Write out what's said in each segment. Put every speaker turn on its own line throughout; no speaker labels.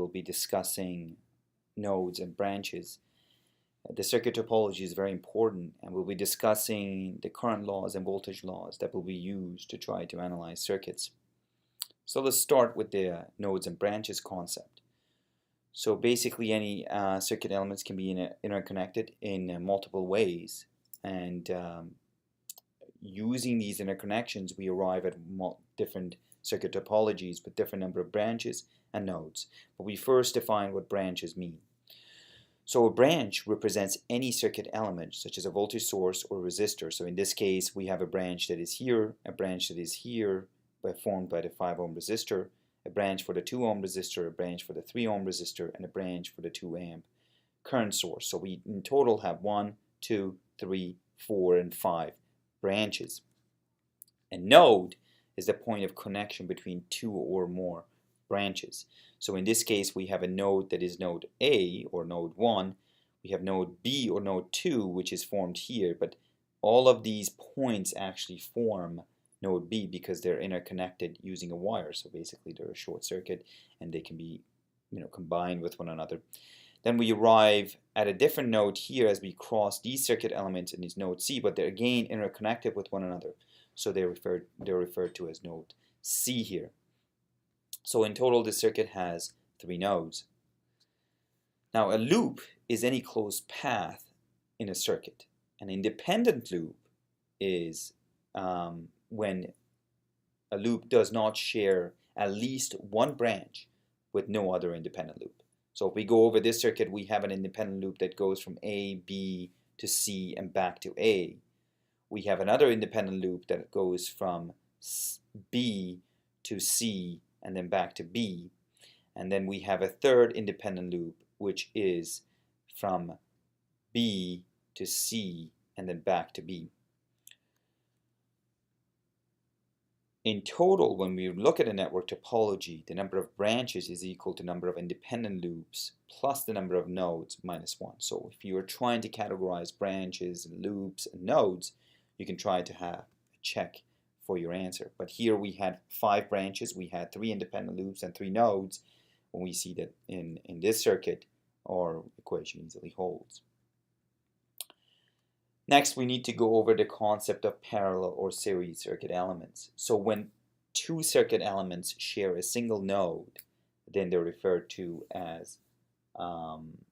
we'll be discussing nodes and branches. The circuit topology is very important, and we'll be discussing the current laws and voltage laws that will be used to try to analyze circuits. So let's start with the nodes and branches concept. So basically any circuit elements can be interconnected in multiple ways, and using these interconnections we arrive at different circuit topologies with different number of branches and nodes. But we first define what branches mean. So a branch represents any circuit element, such as a voltage source or resistor. So in this case, we have a branch that is here, a branch that is here, formed by the 5 ohm resistor, a branch for the 2 ohm resistor, a branch for the 3 ohm resistor, and a branch for the 2 amp current source. So we in total have 1, 2, 3, 4, and 5 branches. A node is the point of connection between two or more branches. So in this case, we have a node that is node A or node 1. We have node B or node 2, which is formed here, but all of these points actually form node B because they're interconnected using a wire. So basically they're a short circuit and they can be combined with one another. Then we arrive at a different node here as we cross these circuit elements in this node C, but they're again interconnected with one another. So they're referred to as node C here. So in total, this circuit has 3 nodes. Now a loop is any closed path in a circuit. An independent loop is when a loop does not share at least one branch with no other independent loop. So if we go over this circuit, we have an independent loop that goes from A, B to C and back to A. We have another independent loop that goes from B to C and then back to B. And then we have a third independent loop, which is from B to C and then back to B. In total, when we look at a network topology, the number of branches is equal to the number of independent loops plus the number of nodes minus 1. So if you are trying to categorize branches and loops and nodes, you can try to have a check for your answer. But here we had 5 branches, we had 3 independent loops and 3 nodes. When we see that in this circuit, our equation easily holds. Next, we need to go over the concept of parallel or series circuit elements. So when 2 circuit elements share a single node, then they're referred to as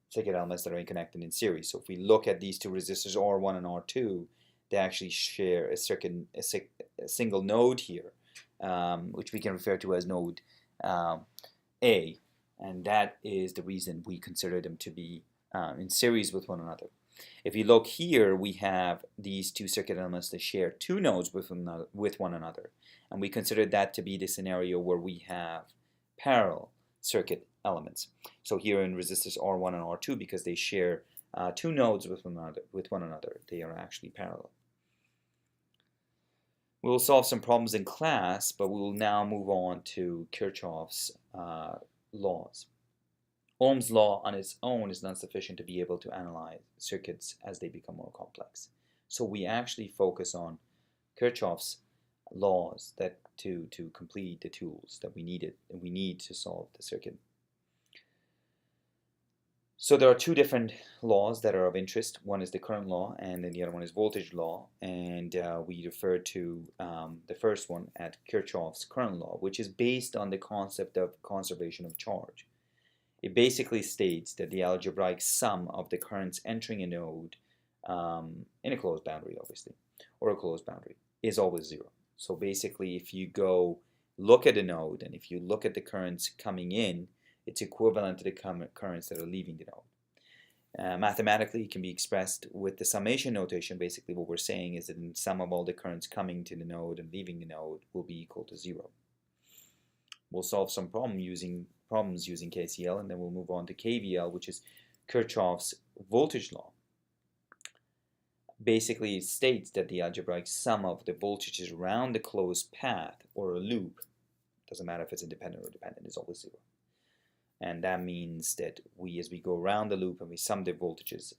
circuit elements that are connected in series. So if we look at these 2 resistors, R1 and R2, they actually share a single node here, which we can refer to as node A, and that is the reason we consider them to be in series with one another. If you look here, we have these 2 circuit elements that share 2 nodes with one another, and we consider that to be the scenario where we have parallel circuit elements. So here in resistors R1 and R2, because they share 2 nodes with one another, they are actually parallel. We'll solve some problems in class, but we will now move on to Kirchhoff's laws. Ohm's law on its own is not sufficient to be able to analyze circuits as they become more complex. So we actually focus on Kirchhoff's laws that to complete the tools that we need to solve the circuit. So there are 2 different laws that are of interest. One is the current law, and then the other one is voltage law. And we refer to the first one at Kirchhoff's current law, which is based on the concept of conservation of charge. It basically states that the algebraic sum of the currents entering a node in a closed boundary, obviously, or a closed boundary, is always 0. So basically, if you go look at a node and if you look at the currents coming in, it's equivalent to the currents that are leaving the node. Mathematically, it can be expressed with the summation notation. Basically, what we're saying is that the sum of all the currents coming to the node and leaving the node will be equal to 0. We'll solve some problems using KCL, and then we'll move on to KVL, which is Kirchhoff's voltage law. Basically, it states that the algebraic sum of the voltages around the closed path or a loop, doesn't matter if it's independent or dependent, is always 0. And that means that as we go around the loop and we sum the voltages,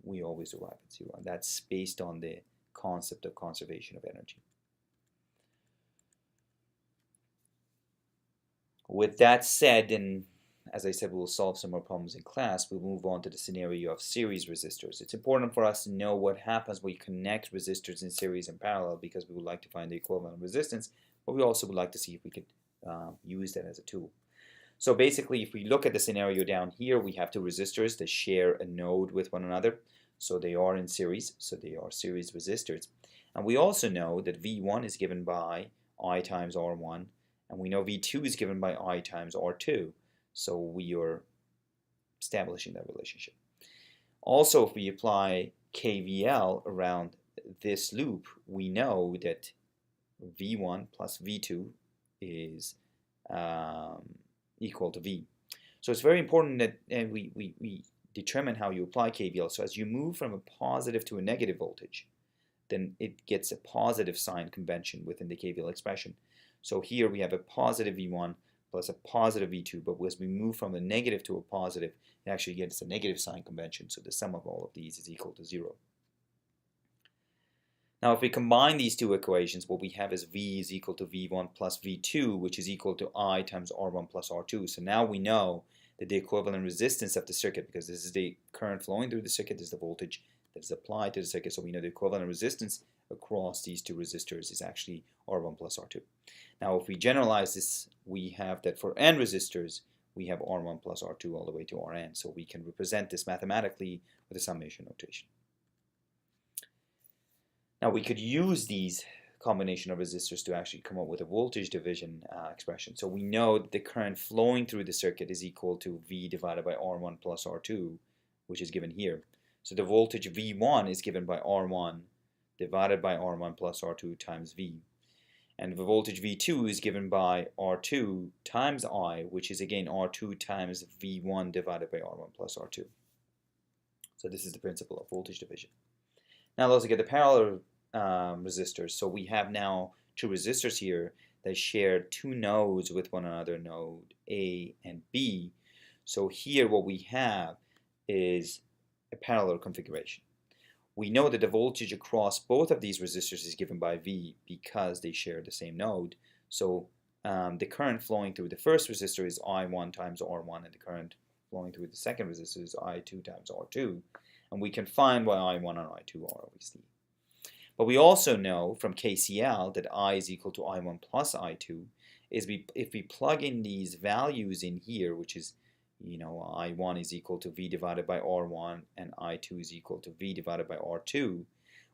we always arrive at 0. And that's based on the concept of conservation of energy. With that said, and as I said, we'll solve some more problems in class, we'll move on to the scenario of series resistors. It's important for us to know what happens when you connect resistors in series and parallel, because we would like to find the equivalent resistance, but we also would like to see if we could use that as a tool. So basically, if we look at the scenario down here, we have two resistors that share a node with one another. So they are in series, so they are series resistors. And we also know that V1 is given by I times R1, and we know V2 is given by I times R2. So we are establishing that relationship. Also, if we apply KVL around this loop, we know that V1 plus V2 is equal to V. So it's very important that we determine how you apply KVL. So as you move from a positive to a negative voltage, then it gets a positive sign convention within the KVL expression. So here we have a positive V1 plus a positive V2, but as we move from a negative to a positive, it actually gets a negative sign convention. So the sum of all of these is equal to 0. Now, if we combine these two equations, what we have is V is equal to V1 plus V2, which is equal to I times R1 plus R2. So now we know that the equivalent resistance of the circuit, because this is the current flowing through the circuit, this is the voltage that is applied to the circuit, so we know the equivalent resistance across these two resistors is actually R1 plus R2. Now, if we generalize this, we have that for n resistors, we have R1 plus R2 all the way to Rn, so we can represent this mathematically with a summation notation. Now we could use these combination of resistors to actually come up with a voltage division expression. So we know that the current flowing through the circuit is equal to V divided by R1 plus R2, which is given here. So the voltage V1 is given by R1 divided by R1 plus R2 times V. And the voltage V2 is given by R2 times I, which is again R2 times V1 divided by R1 plus R2. So this is the principle of voltage division. Now let's get the parallel resistors. So we have now two resistors here that share two nodes with one another, node A and B. So here what we have is a parallel configuration. We know that the voltage across both of these resistors is given by V because they share the same node. So the current flowing through the first resistor is I1 times R1, and the current flowing through the second resistor is I2 times R2. And we can find what I1 and I2 are, obviously. But we also know from KCL that I is equal to I1 plus I2. If we plug in these values in here, which is, I1 is equal to V divided by R1 and I2 is equal to V divided by R2,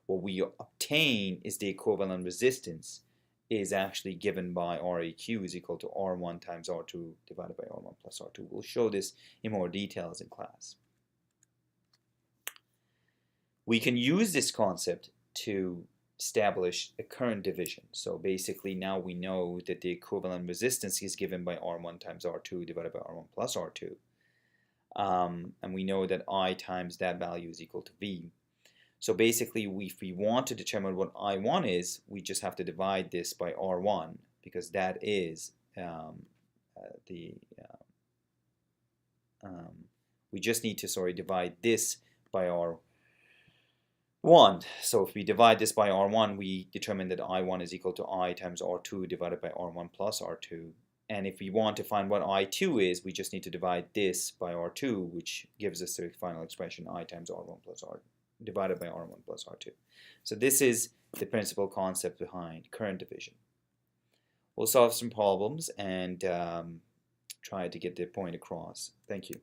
what we obtain is the equivalent resistance is actually given by REQ is equal to R1 times R2 divided by R1 plus R2. We'll show this in more details in class. We can use this concept to establish a current division. So basically now we know that the equivalent resistance is given by R1 times R2 divided by R1 plus R2. And we know that I times that value is equal to V. So basically if we want to determine what I1 is, we just have to divide this by R1, because that is we just need to divide this by R1. So if we divide this by R1, we determine that I1 is equal to I times R2 divided by R1 plus R2. And if we want to find what I2 is, we just need to divide this by R2, which gives us the final expression I times R1 plus R divided by R1 plus R2. So this is the principal concept behind current division. We'll solve some problems and try to get the point across. Thank you.